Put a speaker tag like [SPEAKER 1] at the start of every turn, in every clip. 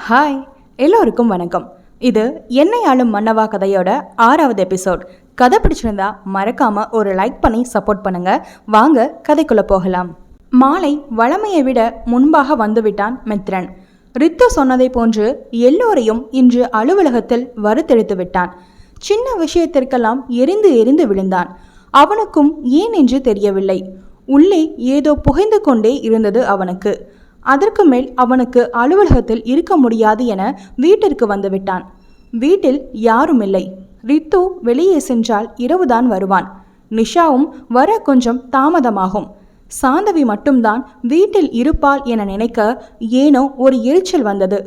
[SPEAKER 1] Hi, எல்லோருக்கும் வணக்கம். இது என்னை ஆளும் மன்னவா கதையோட 6வது எபிசோட். கதை பிடிச்சிருந்தா மறக்காம ஒரு லைக் பண்ணி சப்போர்ட் பண்ணுங்க. வாங்க கதைக்குள்ள போகலாம். மாலை வழமையை விட முன்பாக வந்துவிட்டான் மித்ரன். ரித்து சொன்னதை போன்று எல்லோரையும் இன்று அலுவலகத்தில் வறுத்தெடுத்து விட்டான். சின்ன விஷயத்திற்கெல்லாம் எரிந்து எரிந்து விழுந்தான். அவனுக்கும் ஏன் என்று தெரியவில்லை. உள்ளே ஏதோ புகைந்து கொண்டே இருந்தது அவனுக்கு. அதற்கு மேல் அவனுக்கு அலுவலகத்தில் இருக்க முடியாது என வீட்டிற்கு வந்துவிட்டான். வீட்டில் யாரும் இல்லை. ரித்து வெளியே சென்றால் இரவுதான் வருவான். நிஷாவும் வர கொஞ்சம் தாமதமாகும். சாந்தவி மட்டும்தான் வீட்டில் இருப்பாள் என நினைக்க ஏனோ ஒரு எரிச்சல் வந்தது.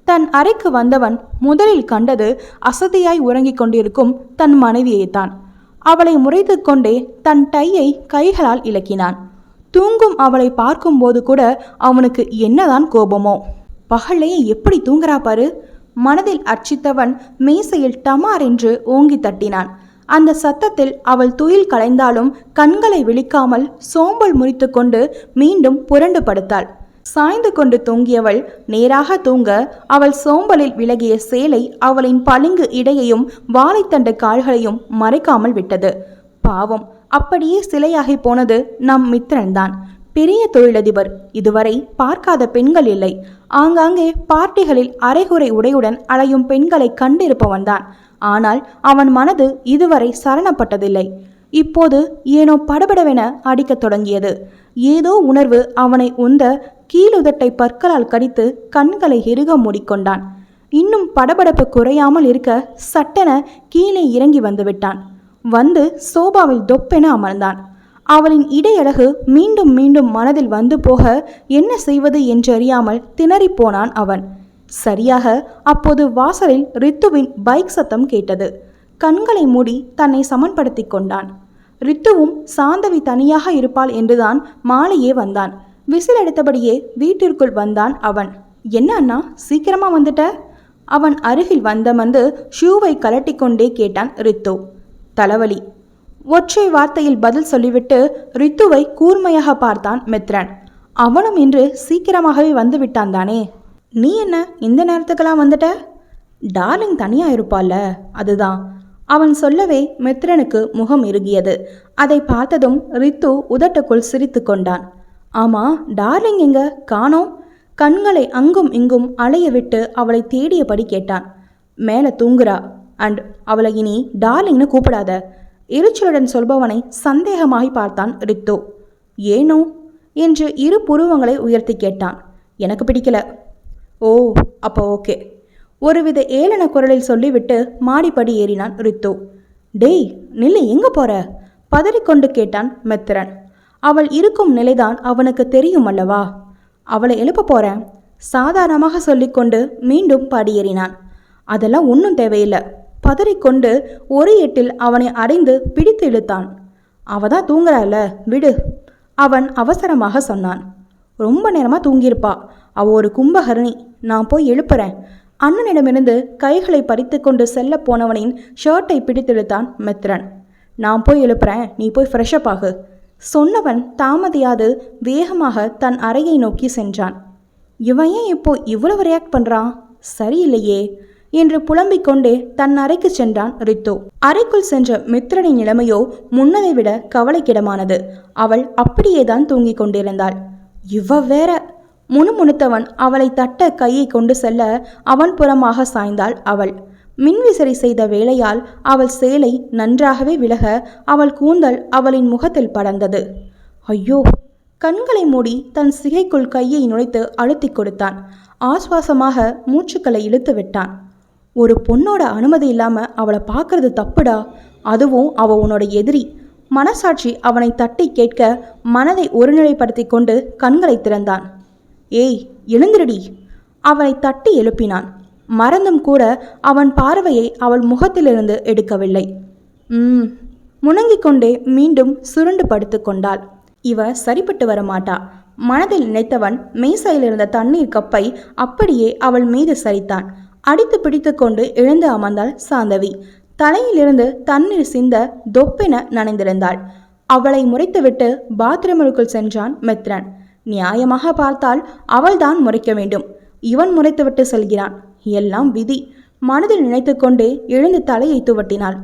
[SPEAKER 1] தன் அறைக்கு வந்தவன் முதலில் கண்டது அசதியாய் உறங்கிக் கொண்டிருக்கும் தன் மனைவியைத்தான். அவளை முறைத்து கொண்டே தன் டையை கைகளால் இலக்கினான். தூங்கும் அவளை பார்க்கும்போது கூட அவனுக்கு என்னதான் கோபமோ. பகல்லையே எப்படி தூங்குறா பாரு. மனதில் அர்ச்சித்தவன் மேசையில் டமார் என்று ஓங்கி தட்டினான். அந்த சத்தத்தில் அவள் துயில் கலைந்தாலும் கண்களை விழிக்காமல் சோம்பல் முறித்து கொண்டு மீண்டும் புரண்டு படுத்தாள். சாய்ந்து கொண்டு தூங்கியவள் நேராக தூங்க அவள் சோம்பலில் விலகிய சேலை அவளின் பளிங்கு இடையையும் வாழைத்தண்டு கால்களையும் மறைக்காமல் விட்டது. பாவம், அப்படியே சிலையாகி போனது நம் மித்ரன்தான். பெரிய தொழிலதிபர். இதுவரை பார்க்காத பெண்கள் இல்லை. ஆங்காங்கே பார்ட்டிகளில் அரைகுறை உடையுடன் அலையும் பெண்களை கண்டிருப்பவன்தான். ஆனால் அவன் மனது இதுவரை சரணப்பட்டதில்லை. இப்போது ஏனோ படபடவென அடிக்கத் தொடங்கியது. ஏதோ உணர்வு அவனை உந்த கீழுதட்டை பற்களால் கடித்து கண்களை இறுக மூடிக்கொண்டான். இன்னும் படபடப்பு குறையாமல் இருக்க சட்டென கீழே இறங்கி வந்துவிட்டான். வந்து சோபாவில் தொப்பென அமர்ந்தான். அவளின் இடையழகு மீண்டும் மீண்டும் மனதில் வந்து போக என்ன செய்வது என்றறியாமல் திணறிப்போனான் அவன். சரியாக அப்போது வாசலில் ரித்துவின் பைக் சத்தம் கேட்டது. கண்களை மூடி தன்னை சமன்படுத்தி கொண்டான். ரித்துவும் சாந்தவி தனியாக இருப்பாள் என்றுதான் மாலையே வந்தான். விசில் எடுத்தபடியே வீட்டிற்குள் வந்தான் அவன். என்ன அண்ணா, சீக்கிரமா வந்துட்ட? அவன் அருகில் வந்து ஷூவை கலட்டி கொண்டே கேட்டான் ரித்து. தலைவலி. ஒற்றை வார்த்தையில் பதில் சொல்லிவிட்டு ரித்துவை கூர்மையாக பார்த்தான் மித்ரன். அவனும் இன்று சீக்கிரமாகவே வந்து விட்டான் தானே. நீ என்ன இந்த நேரத்துக்கெல்லாம் வந்துட்ட? டார்லிங் தனியா இருப்பாள்ல, அதுதான். அவன் சொல்லவே மித்ரனுக்கு முகம் இறுகியது. அதை பார்த்ததும் ரித்து உதட்டுக்குள் சிரித்து கொண்டான். ஆமா, டார்லிங் எங்க காணோம்? கண்களை அங்கும் இங்கும் அலைய விட்டு அவளை தேடியபடி கேட்டான். மேலே தூங்குறா. அண்ட் அவளை இனி டார்லிங்னு கூப்பிடாத. எரிச்சலுடன் சொல்பவனை சந்தேகமாகி பார்த்தான் ரித்து. ஏனோ என்று இரு புருவங்களை உயர்த்தி கேட்டான். எனக்கு பிடிக்கல. ஓ, அப்போ ஓகே. ஒருவித ஏளன குரலில் சொல்லிவிட்டு மாடிப்படி ஏறினான் ரித்து. டேய் நில்லு, எங்க போற? பதறிக்கொண்டு கேட்டான் மித்ரன். அவள் இருக்கும் நிலைதான் அவனுக்கு தெரியும் அல்லவா. அவளை எழுப்ப போறேன் சாதாரணமாக சொல்லிக்கொண்டு மீண்டும் படியேறினான். அதெல்லாம் ஒன்றும் தேவையில்லை. பதறிக்கொண்டு ஒரு எட்டில் அவனை அடைந்து பிடித்து இழுத்தான். அவதான் தூங்குறாள், விடு, அவன் அவசரமாக சொன்னான். ரொம்ப நேரமாக தூங்கியிருப்பா. அவ ஒரு கும்பகரணி. நான் போய் எழுப்புறேன். அண்ணனிடமிருந்து கைகளை பறித்து கொண்டு செல்ல போனவனின் ஷர்ட்டை பிடித்தெழுத்தான் மித்ரன். நான் போய் எழுப்புறேன், நீ போய் ஃப்ரெஷ்அப் ஆகு. சொன்னவன் தாமதியாது வேகமாக தன் அறையை நோக்கி சென்றான். இவன் ஏன் இப்போ இவ்வளவு ரியாக்ட் பண்ணுறான்? சரியில்லையே என்று புலம்பிக் கொண்டே தன் அறைக்கு சென்றான் ரித்து. அறைக்குள் சென்ற மித்ரனின் நிலைமையோ முன்னதை விட கவலைக்கிடமானது. அவள் அப்படியேதான் தூங்கிக் கொண்டிருந்தாள். இவ வேற. முணுமுணுத்தவன் அவளை தட்ட கையை கொண்டு செல்ல அவன் புறமாக சாய்ந்தாள் அவள். மின்விசிறி செய்த வேளையால் அவள் சேலை நன்றாகவே விலக அவள் கூந்தல் அவளின் முகத்தில் படர்ந்தது. ஐயோ! கண்களை மூடி தன் சிகைக்குள் கையை நுழைத்து அழுத்தி கொடுத்தான். ஆஸ்வாசமாக மூச்சுக்களை இழுத்து விட்டான். ஒரு பொண்ணோட அனுமதி இல்லாம அவளை பார்க்கறது தப்புடா. அதுவும் அவ உன்னோட எதிரி. மனசாட்சி அவனை தட்டி கேட்க மனதை ஒருநிலைப்படுத்தி கொண்டு கண்களை திறந்தான். ஏய் எழுந்திரடி! அவனை தட்டி எழுப்பினான். மறந்தும் கூட அவன் பார்வையை அவள் முகத்திலிருந்து எடுக்கவில்லை. முணங்கிக் கொண்டே மீண்டும் சுருண்டு படுத்து கொண்டாள். இவ சரிப்பட்டு வர மாட்டா. மனதில் நினைத்தவன் மேசையில் இருந்த தண்ணீர் கப்பை அப்படியே அவள் மீது சரித்தான். அடித்து பிடித்து கொண்டு எழுந்து அமர்ந்தாள் சாந்தவி. தலையிலிருந்து தண்ணீர் சிந்த தொப்பென நனைந்திருந்தாள். அவளை முறைத்துவிட்டு பாத்ரூமிற்குள் சென்றான் மித்ரன். நியாயமாக பார்த்தால் அவள்தான் முறைக்க வேண்டும். இவன் முறைத்துவிட்டு செல்கிறான். எல்லாம் விதி. மனதில் நினைத்து கொண்டே எழுந்து தலையை துவட்டினாள்.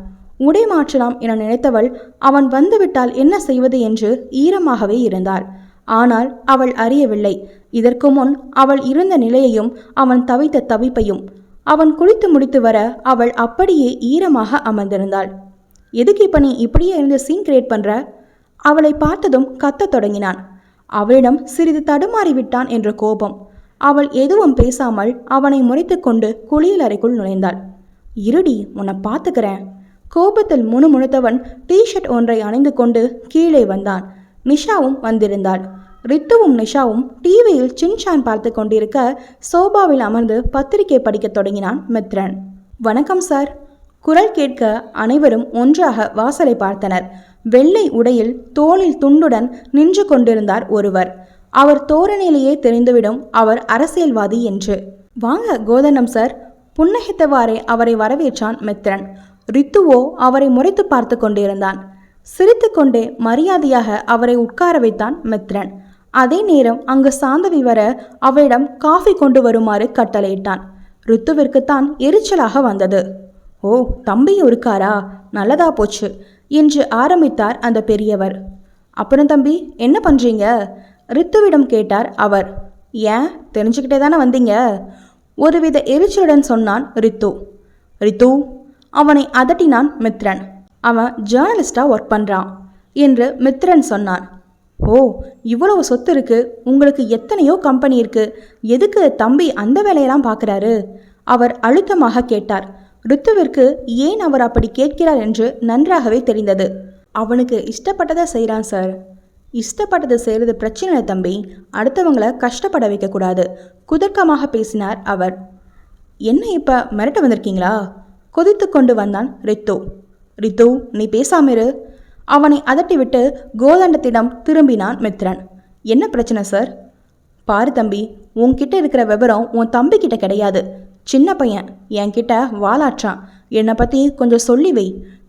[SPEAKER 1] உடை மாற்றலாம் என நினைத்தவள் அவன் வந்துவிட்டால் என்ன செய்வது என்று ஈரமாகவே இருந்தாள். ஆனால் அவள் அறியவில்லை, இதற்கு முன் அவள் இருந்த நிலையையும் அவன் தவித்த தவிப்பையும். அவன் குளித்து முடித்து வர அவள் அப்படியே ஈரமாக அமர்ந்திருந்தாள். எதுக்கு இப்ப நீ இப்படியே இருந்து சீன் கிரியேட் பண்ற? அவளை பார்த்ததும் கத்த தொடங்கினான். அவளிடம் சிறிது தடுமாறிவிட்டான் என்ற கோபம். அவள் எதுவும் பேசாமல் அவனை முறைத்து கொண்டு குளியல் அறைக்குள் நுழைந்தாள். இருடி, உன்னை பார்த்துக்கிறேன். கோபத்தில் முணுமுணுத்தவன் டிஷர்ட் ஒன்றை அணிந்து கொண்டு கீழே வந்தான். நிஷாவும் வந்திருந்தாள். ரித்துவும் நிஷாவும் டிவியில் சின்சான் பார்த்து கொண்டிருக்க சோபாவில் அமர்ந்து பத்திரிகை படிக்க தொடங்கினான் மித்ரன். வணக்கம் சார். குரல் கேட்க அனைவரும் ஒன்றாக வாசலை பார்த்தனர். வெள்ளை உடையில் தோளில் துண்டுடன் நின்று கொண்டிருந்தார் ஒருவர். அவர் தோரணையிலேயே தெரிந்துவிடும் அவர் அரசியல்வாதி என்று. வாங்க கோதண்டம் சார். புன்னகைத்தவாறே அவரை வரவேற்றான் மித்ரன். ரித்துவோ அவரை முறைத்து பார்த்து கொண்டிருந்தான். சிரித்து கொண்டே மரியாதையாக அவரை உட்கார வைத்தான் மித்ரன். அதே நேரம் அங்கு சாந்தவி வர அவரிடம் காஃபி கொண்டு வருமாறு கட்டளையிட்டான். ரித்துவிற்குத்தான் எரிச்சலாக வந்தது. ஓ, தம்பியும் இருக்காரா? நல்லதா போச்சு என்று ஆரம்பித்தார் அந்த பெரியவர். அப்புறம் தம்பி என்ன பண்றீங்க? ரித்துவிடம் கேட்டார் அவர். ஏன், தெரிஞ்சுக்கிட்டே தானே வந்தீங்க? ஒருவித எரிச்சலுடன் சொன்னான் ரித்து. ரித்து, அவனை அதட்டினான் மித்ரன். அவன் ஜேர்னலிஸ்டா ஒர்க் பண்றான் என்று மித்ரன் சொன்னான். ஓ, இவ்வளவு சொத்து இருக்கு உங்களுக்கு, எத்தனையோ கம்பெனி இருக்கு, எதுக்கு தம்பி அந்த வேலையெல்லாம் பார்க்குறாரு? அவர் அழுத்தமாக கேட்டார். ரித்துவிற்கு ஏன் அவர் அப்படி கேட்கிறார் என்று நன்றாகவே தெரிந்தது. அவனுக்கு இஷ்டப்பட்டதை செய்கிறான் சார். இஷ்டப்பட்டதை செய்கிறது பிரச்சனை இல்லை தம்பி, அடுத்தவங்களை கஷ்டப்பட வைக்கக்கூடாது. குதர்க்கமாக பேசினார் அவர். என்ன இப்போ மிரட்ட வந்திருக்கீங்களா? கொதித்து கொண்டு வந்தான் ரித்து. ரித்து, நீ பேசாமிரு. அவனை அதட்டிவிட்டு கோதண்டத்திடம் திரும்பினான் மித்ரன். என்ன பிரச்சனை சார்? பாரு தம்பி, உன்கிட்ட இருக்கிற விவரம் உன் தம்பி கிட்ட கிடையாது. சின்ன பையன் என்கிட்ட வாலாற்றான். என்னை பற்றி கொஞ்சம் சொல்லி வை,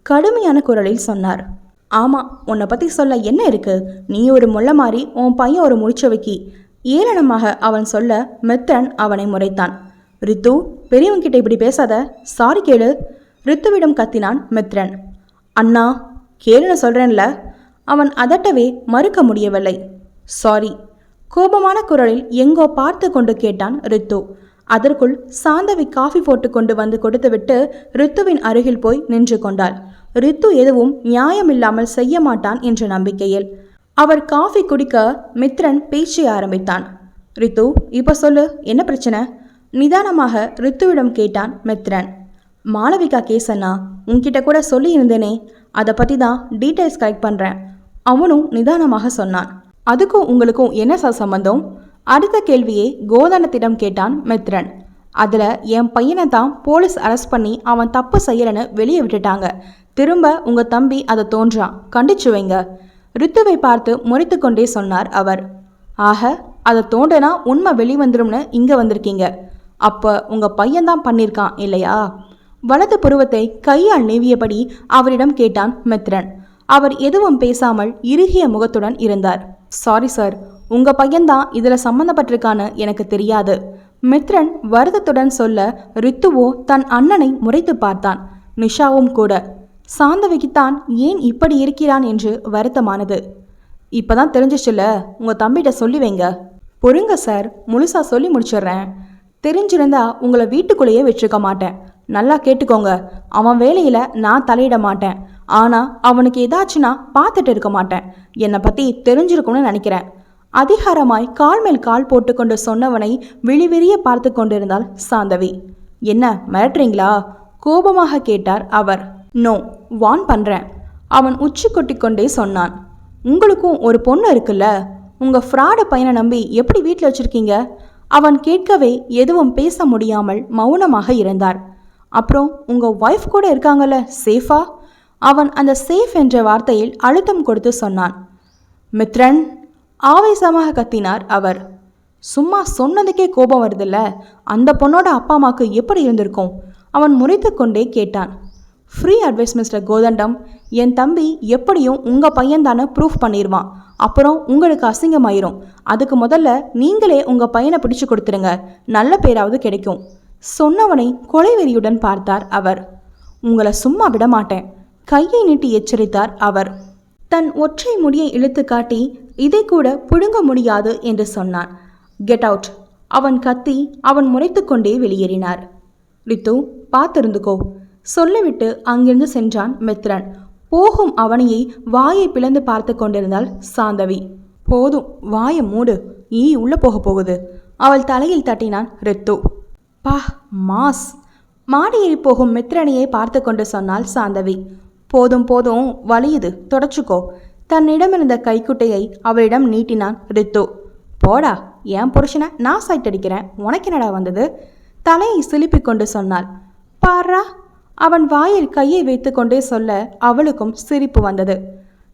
[SPEAKER 1] கடுமையான குரலில் சொன்னார். ஆமாம், உன்னை பற்றி சொல்ல என்ன இருக்கு? நீ ஒரு முள்ள மாதிரி, உன் பையன் ஒரு முடிச்சவைக்கி. ஏளனமாக அவன் சொல்ல மித்ரன் அவனை முறைத்தான். ரித்து, பெரியவன்கிட்ட இப்படி பேசாத, சாரி கேளு. ரித்துவிடம் கத்தினான் மித்ரன். அண்ணா கேளுன்னு சொல்கிறேன்ல. அவன் அதட்டவே மறுக்க முடியவில்லை. சாரி. கோபமான குரலில் எங்கோ பார்த்து கொண்டு கேட்டான் ரித்து. அதற்குள் சாந்தவி காஃபி போட்டு கொண்டு வந்து கொடுத்துவிட்டு ரித்துவின் அருகில் போய் நின்று கொண்டாள். ரித்து எதுவும் நியாயமில்லாமல் செய்ய மாட்டான் என்ற நம்பிக்கையில். அவர் காஃபி குடிக்க மித்ரன் பேச்சை ஆரம்பித்தான். ரித்து, இப்போ சொல்லு, என்ன பிரச்சனை? நிதானமாக ரித்துவிடம் கேட்டான் மித்ரன். மாளவிகா கேசண்ணா, உன்கிட்ட கூட சொல்லி இருந்தேனே, அதை பற்றி தான் டீட்டெயில்ஸ் கலெக்ட் பண்ணுறேன். அவனும் நிதானமாக சொன்னான். அதுக்கும் உங்களுக்கும் என்ன சார் சம்பந்தம்? அடுத்த கேள்வியை கோதண்டத்திடம் கேட்டான் மித்ரன். அதில் என் பையனை தான் போலீஸ் அரெஸ்ட் பண்ணி அவன் தப்பு செய்யலைன்னு வெளியே விட்டுட்டாங்க. திரும்ப உங்கள் தம்பி அதை தோன்றான், கண்டிச்சு வைங்க. ரித்துவை பார்த்து முறைத்து கொண்டே சொன்னார் அவர். ஆக, அதை தோண்டனா உண்மை வெளிவந்துரும்னு இங்கே வந்திருக்கீங்க. அப்போ உங்கள் பையன்தான் பண்ணியிருக்கான் இல்லையா? வலது புருவத்தை கையால் நீவியபடி அவரிடம் கேட்டான் மித்ரன். அவர் எதுவும் பேசாமல் இறுகிய முகத்துடன் இருந்தார். சாரி சார், உங்க பையன்தான் இதில் சம்மந்தப்பட்டிருக்கான்னு எனக்கு தெரியாது. மித்ரன் வருத்தத்துடன் சொல்ல ரித்துவோ தன் அண்ணனை முறைத்து பார்த்தான். நிஷாவும் கூட. சாந்தவிக்குத்தான் ஏன் இப்படி இருக்கிறான் என்று வருத்தமானது. இப்பதான் தெரிஞ்சிச்சுல, உங்க தம்பிகிட்ட சொல்லி வைங்க. பொறுங்க சார், முழுசா சொல்லி முடிச்சிடுறேன். தெரிஞ்சிருந்தா உங்களை வீட்டுக்குள்ளேயே வச்சிருக்க மாட்டேன். நல்லா கேட்டுக்கோங்க, அவன் வேலையில் நான் தலையிட மாட்டேன். ஆனால் அவனுக்கு ஏதாச்சுன்னா பார்த்துட்டு இருக்க மாட்டேன். என்னை பற்றி தெரிஞ்சிருக்கும்னு நினைக்கிறேன். அதிகாரமாய் கால் மேல் கால் போட்டுக்கொண்டு சொன்னவனை விழிவிரிய பார்த்து கொண்டிருந்தாள் சாந்தவி. என்ன மிரட்டுறீங்களா? கோபமாக கேட்டார் அவர். நோ, வான் பண்ணுறேன். அவன் உச்சி கொட்டி கொண்டே சொன்னான். உங்களுக்கும் ஒரு பொண்ணு இருக்குல்ல, உங்கள் ஃப்ராடு பையனை நம்பி எப்படி வீட்டில் வச்சுருக்கீங்க? அவன் கேட்கவே எதுவும் பேச முடியாமல் மௌனமாக இருந்தார். அப்புறம் உங்கள் ஒய்ஃப் கூட இருக்காங்கல்ல, சேஃபா? அவன் அந்த சேஃப் என்ற வார்த்தையில் அழுத்தம் கொடுத்து சொன்னான். மித்ரன், ஆவேசமாக கத்தினார் அவர். சும்மா சொன்னதுக்கே கோபம் வருதில்ல, அந்த பொண்ணோட அப்பா அம்மாவுக்கு எப்படி இருந்திருக்கும்? அவன் முறைத்து கொண்டே கேட்டான். ஃப்ரீ அட்வைஸ் மிஸ்டர் கோதண்டம், என் தம்பி எப்படியும் உங்கள் பையன்தானே ப்ரூஃப் பண்ணிடுவான். அப்புறம் உங்களுக்கு அசிங்கமாயிரும். அதுக்கு முதல்ல நீங்களே உங்கள் பையனை பிடிச்சு கொடுத்துருங்க, நல்ல பேராவது கிடைக்கும். சொன்னவனை கொலைவெறியுடன் பார்த்தார் அவர். உங்களை சும்மா விட மாட்டேன், கையை நீட்டி எச்சரித்தார் அவர். தன் ஒற்றை முடியை இழுத்து காட்டி இதை கூட புடுங்க முடியாது என்று சொன்னான். Get out! அவன் கத்தி அவன் முறைத்து கொண்டே வெளியேறினார். ரித்து, பார்த்திருந்துக்கோ சொல்லிவிட்டு அங்கிருந்து சென்றான் மித்ரன். போகும் அவனையை வாயை பிளந்து பார்த்து கொண்டிருந்தாள் சாந்தவி. போதும், வாயை மூடு, உள்ள போக போகுது. அவள் தலையில் தட்டினான் ரித்து. பா மாஸ்! மாடியேறி போகும் மித்ரனையை பார்த்து கொண்டு சொன்னாள் சாந்தவி. போதும் போதும், வலியுது, தொடச்சுக்கோ. தன்னிடமிருந்த கைக்குட்டையை அவளிடம் நீட்டினான் ரித்து. போடா, என் புருஷனை நான் சைட் அடிக்கிறேன், உனக்கு என்னடா வந்தது? தலையை சிலிப்பிக் கொண்டு சொன்னாள். பாரா! அவன் வாயில் கையை வைத்து கொண்டே சொல்ல அவளுக்கும் சிரிப்பு வந்தது.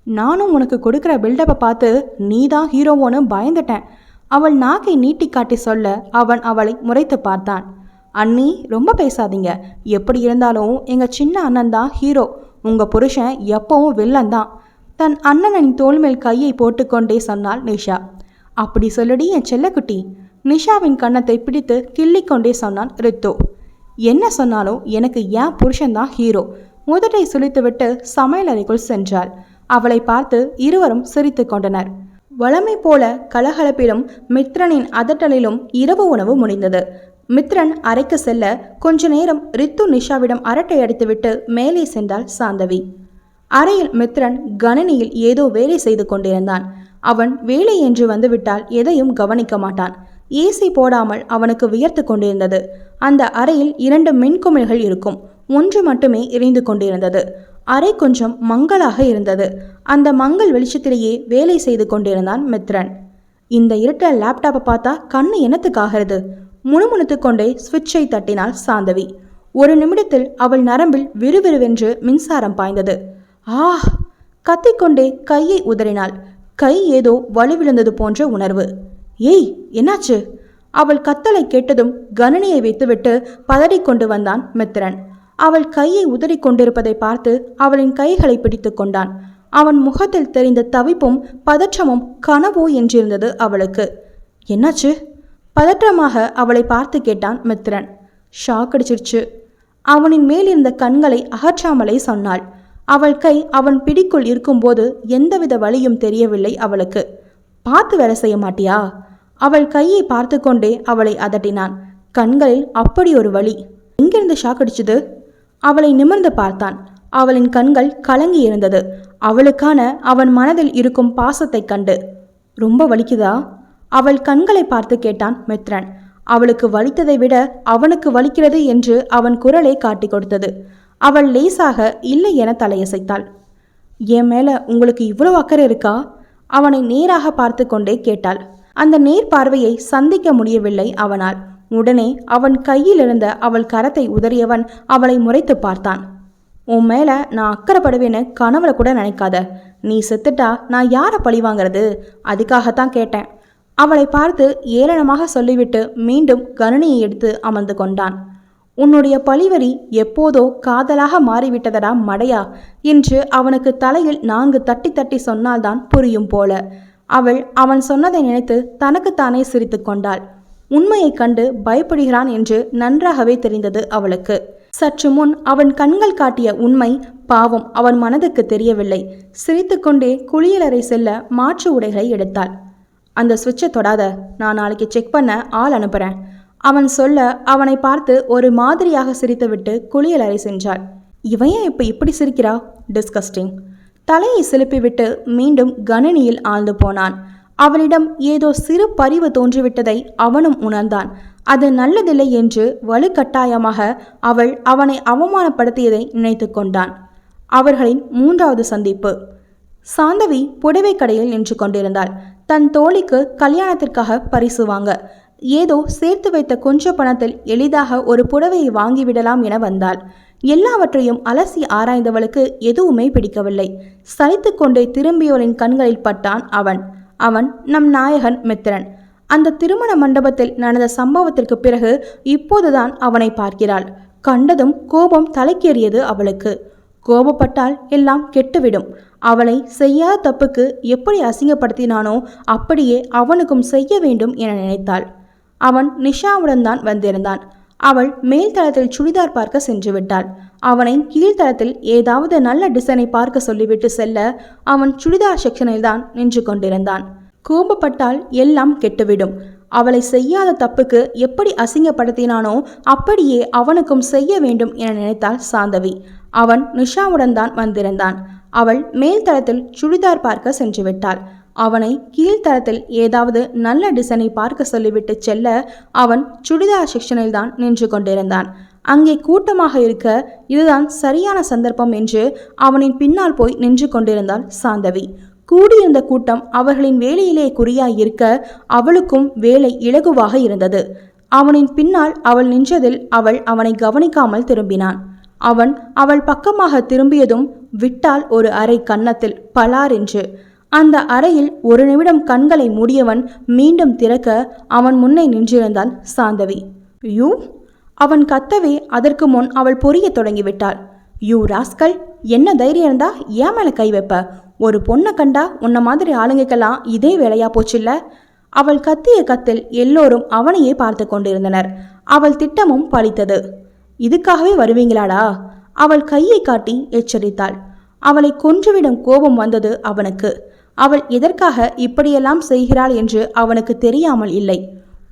[SPEAKER 1] நானும் உனக்கு கொடுக்குற பில்டப்பை பார்த்து நீதான் ஹீரோவோன்னு பயந்துட்டேன். அவள் நாக்கை நீட்டி காட்டி சொல்ல அவன் அவளை முறைத்து பார்த்தான். அண்ணி, ரொம்ப பேசாதீங்க. எப்படி இருந்தாலும் எங்கள் சின்ன அண்ணன் தான் ஹீரோ, உங்கள் புருஷன் எப்பவும் வில்லன் தான். தன் அண்ணனின் தோள் மேல் கையை போட்டுக்கொண்டே சொன்னாள் நிஷா. அப்படி சொல்லடி என் செல்லக்குட்டி. நிஷாவின் கன்னத்தை பிடித்து கிள்ளிக்கொண்டே சொன்னான் ரித்து. என்ன சொன்னாலும் எனக்கு என் புருஷன்தான் ஹீரோ. முதட்டை சுழித்துவிட்டு சமையலறைக்குள் சென்றாள். அவளை பார்த்து இருவரும் சிரித்து கொண்டனர். வழமை போல கலகலப்பிலும் மித்ரனின் அதட்டலிலும் இரவு உணவு முடிந்தது. மித்ரன் அறைக்கு செல்ல கொஞ்ச நேரம் ரித்து நிஷாவிடம் அரட்டை அடித்துவிட்டு மேலே சென்றாள் சாந்தவி. அறையில் மித்ரன் கணினியில் ஏதோ வேலை செய்து கொண்டிருந்தான். அவன் வேலை என்று வந்துவிட்டால் எதையும் கவனிக்க மாட்டான். ஏசி போடாமல் அவனுக்கு வியர்த்து கொண்டிருந்தது. அந்த அறையில் 2 மின்குமிழ்கள் இருக்கும். ஒன்று மட்டுமே எரிந்து கொண்டிருந்தது. அறை கொஞ்சம் மங்கலாக இருந்தது. அந்த மங்கள் வெளிச்சத்திலேயே வேலை செய்து கொண்டிருந்தான் மித்ரன். இந்த இருட்ட லேப்டாப்பை பார்த்தா கண்ணு என்னத்துக்காகிறது? முணுமுணுத்து கொண்டே சுவிட்சை தட்டினாள் சாந்தவி. ஒரு நிமிடத்தில் அவள் நரம்பில் விறுவிறுவென்று மின்சாரம் பாய்ந்தது. ஆஹ்! கத்திக்கொண்டே கையை உதறினாள். கை ஏதோ வலுவிழந்தது போன்ற உணர்வு. ஏய், என்னாச்சு? அவள் கத்தலை கேட்டதும் கணனியை வைத்துவிட்டு பதறிக்கொண்டு வந்தான் மித்ரன். அவள் கையை உதறி கொண்டிருப்பதை பார்த்து அவளின் கைகளை பிடித்து கொண்டான். அவன் முகத்தில் தெரிந்த தவிப்பும் பதற்றமும் கனவோ என்றிருந்தது அவளுக்கு. என்னாச்சு? பதற்றமாக அவளை பார்த்து கேட்டான் மித்ரன். ஷாக் அடிச்சிருச்சு. அவனின் மேலிருந்த கண்களை அகற்றாமலே சொன்னாள். அவள் கை அவன் பிடிக்குள் இருக்கும்போது எந்தவித வலியும் தெரியவில்லை அவளுக்கு. பார்த்து வேலை செய்ய மாட்டியா? அவள் கையை பார்த்து கொண்டே அவளை அதட்டினான். கண்களில் அப்படி ஒரு வலி. எங்கிருந்து ஷாக் அடிச்சது? அவளை நிமிர்ந்து பார்த்தான். அவளின் கண்கள் கலங்கி இருந்தது. அவளுக்கான அவன் மனதில் இருக்கும் பாசத்தை கண்டு. ரொம்ப வலிக்குதா? அவள் கண்களை பார்த்து கேட்டான் மித்ரன். அவளுக்கு வலித்ததை விட அவனுக்கு வலிக்கிறது என்று அவன் குரலை காட்டி கொடுத்தது. அவள் லேசாக இல்லை என தலையசைத்தாள். என் மேல உங்களுக்கு இவ்வளவு அக்கறை இருக்கா? அவனை நேராக பார்த்து கொண்டே கேட்டாள். அந்த நேர் பார்வையை சந்திக்க முடியவில்லை அவனால். உடனே அவன் கையில் இருந்த அவள் கரத்தை உதறியவன் அவளை முறைத்து பார்த்தான். உன் மேல நான் அக்கறைப்படுவேன்னு கனவுல கூட நினைக்காத. நீ செத்துட்டா நான் யாரை பழி வாங்கிறது? அதுக்காகத்தான் கேட்டேன். அவளை பார்த்து ஏளனமாக சொல்லிவிட்டு மீண்டும் கணினியை எடுத்து அமர்ந்து கொண்டான். உன்னுடைய பழிவரி எப்போதோ காதலாக மாறிவிட்டதடா மடையா என்று அவனுக்கு தலையில் 4 தட்டி தட்டி சொன்னால்தான் புரியும் போல. அவள் அவன் சொன்னதை நினைத்து தனக்குத்தானே சிரித்து கொண்டாள். உண்மையை கண்டு பயப்படுகிறான் என்று நன்றாகவே தெரிந்தது அவளுக்கு. சற்று முன் அவன் கண்கள் காட்டிய உண்மை பாவம் அவன் மனதுக்கு தெரியவில்லை. சிரித்து கொண்டே குளியலறை செல்ல மாற்று உடைகளை எடுத்தாள். அந்த சுவிட்சை தொடாத, நான் நாளைக்கு செக் பண்ண ஆள் அனுப்புறேன். அவன் சொல்ல அவனை பார்த்து ஒரு மாதிரியாக சிரித்துவிட்டு குளியலறை சென்றாள். இவன் ஏன் இப்படி சிரிக்கிறா? டிஸ்கஸ்டிங். தலையை சிலுப்பிவிட்டு மீண்டும் கணினியில் ஆழ்ந்து போனான். அவளிடம் ஏதோ சிறு பரிவு தோன்றிவிட்டதை அவனும் உணர்ந்தான். அது நல்லதில்லை என்று வலுக்கட்டாயமாக அவள் அவனை அவமானப்படுத்தியதை நினைத்து கொண்டான். அவர்களின் 3வது சந்திப்பு. சாந்தவி புடவை கடையில் நின்று கொண்டிருந்தாள். தன் தோழிக்கு கல்யாணத்திற்காக பரிசு வாங்க ஏதோ சேர்த்து வைத்த கொஞ்ச பணத்தில் எளிதாக ஒரு புடவையை வாங்கிவிடலாம் என வந்தாள். எல்லாவற்றையும் அலசி ஆராய்ந்தவளுக்கு எதுவுமே பிடிக்கவில்லை. சலித்து கொண்டே திரும்பியவளின் கண்களில் பட்டான் அவன் நம் நாயகன் மித்ரன். அந்த திருமண மண்டபத்தில் நடந்த சம்பவத்திற்கு பிறகு இப்போதுதான் அவனை பார்க்கிறாள். கண்டதும் கோபம் தலைக்கேறியது அவளுக்கு. கோபப்பட்டால் எல்லாம் கெட்டுவிடும். அவளை செய்யாத தப்புக்கு எப்படி அசிங்கப்படுத்தினானோ அப்படியே அவனுக்கும் செய்ய வேண்டும் என நினைத்தாள். அவன் நிஷாவுடன் தான் வந்திருந்தான். அவள் மேல்தளத்தில் சுடிதார் பார்க்க சென்று விட்டாள். அவனை கீழ்த்தளத்தில் ஏதாவது நல்ல டிசைனை பார்க்க சொல்லிவிட்டு செல்ல அவன் சுடிதார் செக்ஷனில் தான் நின்று கொண்டிருந்தான். கோபப்பட்டால் எல்லாம் கெட்டுவிடும். அவளை செய்யாத தப்புக்கு எப்படி அசிங்கப்படுத்தினானோ அப்படியே அவனுக்கும் செய்ய வேண்டும் என நினைத்தாள் சாந்தவி. அவன் நிஷாவுடன் தான் வந்திருந்தான். அவள் மேல்தளத்தில் சுடிதார் பார்க்க சென்று விட்டாள். அவனை கீழ்த்தளத்தில் ஏதாவது நல்ல டிசைனை பார்க்க சொல்லிவிட்டு செல்ல அவன் சுடிதார் செக்ஷனில் தான் நின்று கொண்டிருந்தான். அங்கே கூட்டமாக இருக்க இதுதான் சரியான சந்தர்ப்பம் என்று அவனின் பின்னால் போய் நின்று கொண்டிருந்தாள் சாந்தவி. கூடியிருந்த கூட்டம் அவர்களின் வேலையிலே குறியாயிருக்க அவளுக்கும் வேலை இலகுவாக இருந்தது. அவனின் பின்னால் அவள் நின்றதில் அவள் அவனை கவனிக்காமல் திரும்பினான். அவன் அவள் பக்கமாக திரும்பியதும் விட்டால் ஒரு அறை கன்னத்தில் பலார் என்று. அந்த அறையில் ஒரு நிமிடம் கண்களை மூடியவன் மீண்டும் திறக்க அவன் முன்னே நின்றிருந்தாள் சாந்தவி. யூ! அவன் கத்தவே அதற்கு முன் அவள் பொரிய தொடங்கிவிட்டாள். யூ ராஸ்கல், என்ன தைரியம் இருந்தா ஏன் மேல கை வைப்ப? ஒரு பொண்ணை கண்டா உன்ன மாதிரி ஆளுங்கெல்லாம் இதே வேலையா போச்சுல்ல? அவள் கத்திய கத்தில் எல்லோரும் அவனையே பார்த்து கொண்டிருந்தனர். அவள் திட்டமும் பலித்தது. இதுக்காகவே வருவீங்களாடா? அவள் கையை காட்டி எச்சரித்தாள். அவளை கொன்றுவிடும் கோபம் வந்தது அவனுக்கு. அவள் எதற்காக இப்படியெல்லாம் செய்கிறாள் என்று அவனுக்கு தெரியாமல் இல்லை.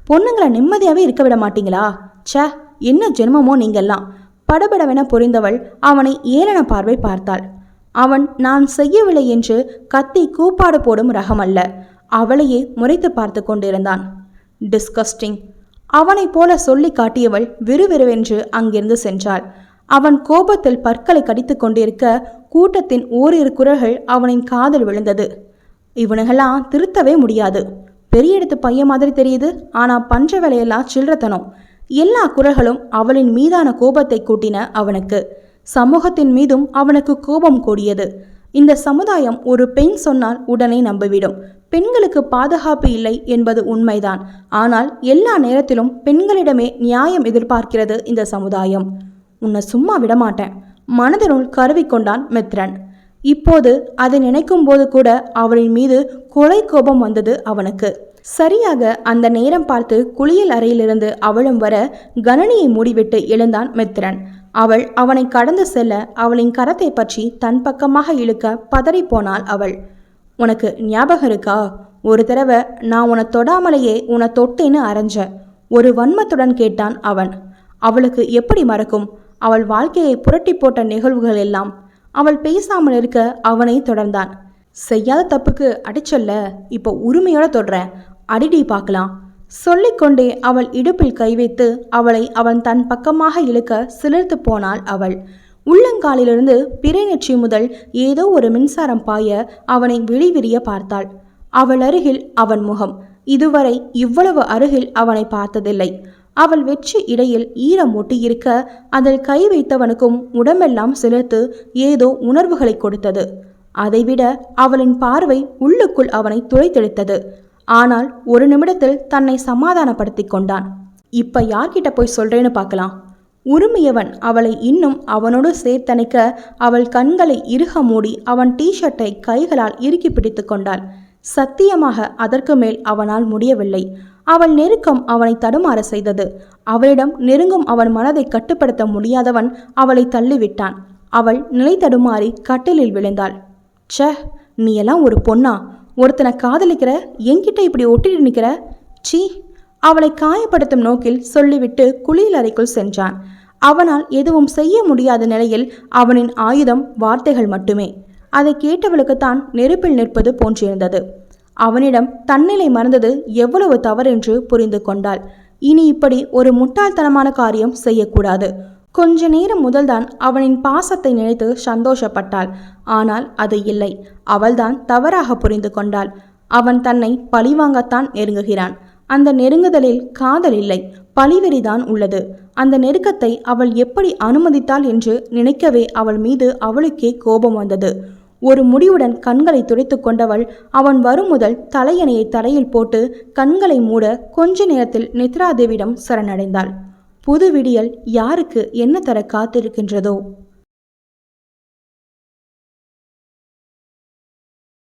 [SPEAKER 1] பொண்ணுங்களை நிம்மதியாவே இருக்க விட மாட்டீங்களா? சே, என்ன ஜென்மமோ நீங்கெல்லாம்! படபடவென புரிந்தவள் அவனை ஏளன பார்வை பார்த்தாள். அவன் நான் செய்யவில்லை என்று கத்தி கூப்பாடு போடும் ரகமல்ல. அவளையே முறைத்து பார்த்து கொண்டிருந்தான். டிஸ்கஸ்டிங்! அவனை போல சொல்லி காட்டியவள் விறுவிறுவென்று அங்கிருந்து சென்றாள். அவன் கோபத்தில் பற்களை கடித்து கொண்டிருக்க கூட்டத்தின் ஓரிரு குரல்கள் அவனின் காதில் விழுந்தது. இவனுங்கெல்லாம் திருத்தவே முடியாது. பெரிய இடத்து பையன் மாதிரி தெரியுது, ஆனா பண்ற வேலையெல்லாம் சில்லறத்தனம். எல்லா குரல்களும் அவளின் மீதான கோபத்தை கூட்டின அவனுக்கு. சமூகத்தின் மீதும் அவனுக்கு கோபம் கூடியது. இந்த சமுதாயம் ஒரு பெண் சொன்னால் உடனே நம்பிவிடும். பெண்களுக்கு பாதுகாப்பு இல்லை என்பது உண்மைதான். ஆனால் எல்லா நேரத்திலும் பெண்களிடமே நியாயம் எதிர்பார்க்கிறது இந்த சமுதாயம். உன்னை சும்மா விடமாட்டேன், மனதினுள் கருவிக்கொண்டான் மித்ரன். இப்போது அதை நினைக்கும் போது கூட அவளின் மீது கொலை கோபம் வந்தது அவனுக்கு. சரியாக அந்த நேரம் பார்த்து குளியல் அறையிலிருந்து அவளும் வர கணனியை மூடிவிட்டு எழுந்தான் மித்ரன். அவள் அவனை கடந்து செல்ல அவளின் கரத்தை பற்றி தன் பக்கமாக இழுக்க பதறி போனாள் அவள். உனக்கு ஞாபகம் இருக்கா? ஒரு தடவை நான் உன்னை தொடாமலேயே உன்னை தொட்டேன்னு அரைஞ்ச ஒரு வன்மத்துடன் கேட்டான் அவன். அவளுக்கு எப்படி மறக்கும்? அவள் வாழ்க்கையை புரட்டி போட்ட நிகழ்வுகள் எல்லாம். அவள் பேசாமல் இருக்க அவனை தொடர்ந்தான். செய்யாத தப்புக்கு அடிச்சல்ல, இப்போ உரிமையோட தொடுறேன், அடிடி பார்க்கலாம் சொல்லிக்கொண்டே அவள் இடுப்பில் கை வைத்து அவளை அவன் தன் பக்கமாக இழுக்க சிலிர்த்து போனாள் அவள். உள்ளங்காலிலிருந்து பிறை நெற்றி முதல் ஏதோ ஒரு மின்சாரம் பாய அவனை விழிவிரிய பார்த்தாள். அவள் அருகில் அவன் முகம். இதுவரை இவ்வளவு அருகில் அவனை பார்த்ததில்லை. அவள் வெற்றி இடையில் ஈரம் ஒட்டியிருக்க அதில் கை வைத்தவனுக்கும் உடம்பெல்லாம் சிலிர்த்து ஏதோ உணர்வுகளை கொடுத்தது. அதைவிட அவளின் பார்வை உள்ளுக்குள் அவனை துளைத்தெடுத்தது. ஆனால் ஒரு நிமிடத்தில் தன்னை சமாதானப்படுத்தி கொண்டான். இப்ப யார்கிட்ட போய் சொல்றேன்னு பார்க்கலாம். உரிமையவன் அவளை இன்னும் அவனோடு சேர்த்தணைக்க அவள் கண்களை இறுக மூடி அவன் டிஷர்ட்டை கைகளால் இறுக்கி பிடித்து கொண்டாள். சத்தியமாக அதற்கு மேல் அவனால் முடியவில்லை. அவள் நெருக்கம் அவனை தடுமாற செய்தது. அவளிடம் நெருங்கும் அவன் மனதை கட்டுப்படுத்த முடியாதவன் அவளை தள்ளிவிட்டான். அவள் நிலை தடுமாறி கட்டிலில் விழுந்தாள். ச்சே, நீ எல்லாம் ஒரு பொண்ணா? ஒருத்தனை காதலிக்கிற, என்கிட்ட இப்படி ஒட்டிட்டு நிற்கிற? சீ! அவளை காயப்படுத்தும் நோக்கில் சொல்லிவிட்டு குளியல் அறைக்குள் சென்றான். அவனால் எதுவும் செய்ய முடியாத நிலையில் அவனின் ஆயுதம் வார்த்தைகள் மட்டுமே. அதை கேட்டவளுக்குத்தான் நெருப்பில் நிற்பது போன்றிருந்தது. அவனிடம் தன்னிலை மறந்தது எவ்வளவு தவறென்று புரிந்து கொண்டாள். இனி இப்படி ஒரு முட்டாள்தனமான காரியம் செய்யக்கூடாது. கொஞ்ச நேரம் முதல்தான் அவனின் பாசத்தை நினைத்து சந்தோஷப்பட்டாள். ஆனால் அது இல்லை. அவள்தான் தவறாக புரிந்து கொண்டாள். அவன் தன்னை பழிவாங்கத்தான் நெருங்குகிறான். அந்த நெருங்குதலில் காதல் இல்லை, பழிவெறிதான் உள்ளது. அந்த நெருக்கத்தை அவள் எப்படி அனுமதித்தாள் என்று நினைக்கவே அவள் மீது அவளுக்கே கோபம் வந்தது. ஒரு முடிவுடன் கண்களை துடைத்து கொண்டவள் அவன் வரும் முதல் தலையணையை தலையில் போட்டு கண்களை மூட கொஞ்ச நேரத்தில் நித்ராதேவிடம் சரணடைந்தாள். புது விடியல் யாருக்கு என்ன தர காத்திருக்கின்றதோ?